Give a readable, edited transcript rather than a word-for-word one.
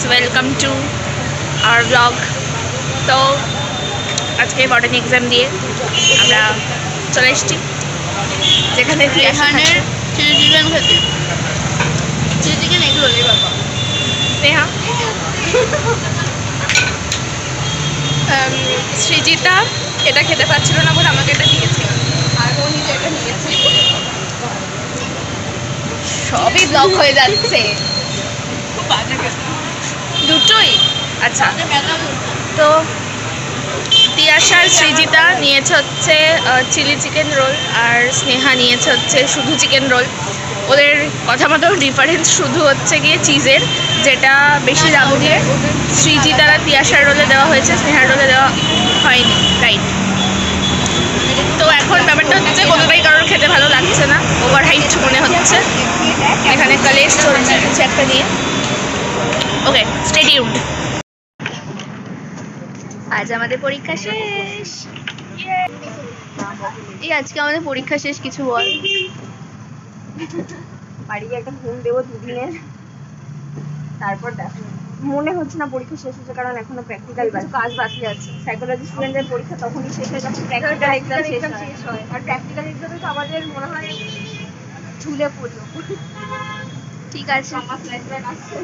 Welcome to our blog. তো আজকে বটানি exam দিয়ে আমরা চলে এসেছি যেখানে এখানের চিলি চিকেন খেতে। চিলি চিকেন এগুলো নেই বাবা। স্নেহা সৃজিতা এটা খেতে পারছিল না বলে আমাকে এটা দিয়েছে, আর ও নিজে এটা নিয়েছে। সবই ব্লক হয়ে যাচ্ছে, দুটোই। আচ্ছা, তো তিয়াশার সৃজিতা নিয়েছে হচ্ছে চিলি চিকেন রোল, আর স্নেহা নিয়েছে হচ্ছে শুধু চিকেন রোল। ওদের কথা মতো ডিফারেন্স শুধু হচ্ছে গিয়ে চিজের, যেটা বেশি দাম দিয়ে সৃজিতার আর তিয়াশার রোলে দেওয়া হয়েছে, স্নেহার রোলে দেওয়া হয়নি, রাইট? তো এখন ব্যাপারটা হচ্ছে কোনোটাই কারোর খেতে ভালো লাগছে না, ওভার হাইট মনে হচ্ছে। এখানে কলেজ চলছে কিছু একটা নিয়ে। ওকে, স্টে টিউনড। আজ আমাদের পরীক্ষা শেষ। এই আজকে আমাদের পরীক্ষা শেষ, কিছু বল। বাড়ি গিয়ে একটা ঘুম দেবো দুদিনের, তারপর দেখো। মনে হচ্ছে না পরীক্ষা শেষ হচ্ছে, কারণ এখনো প্র্যাকটিক্যাল কাজ বাকি আছে। সাইকোলজি স্টুডেন্টদের পরীক্ষা তখনই শেষ হয় যখন প্র্যাকটিক্যাল এক্সাম শেষ হয়। আর প্র্যাকটিক্যাল এক্সামে তো আমাদের মনে হয় ঝুলে পড়লো। ঠিক আছে। আমার ফ্ল্যাশব্যাক আসছে।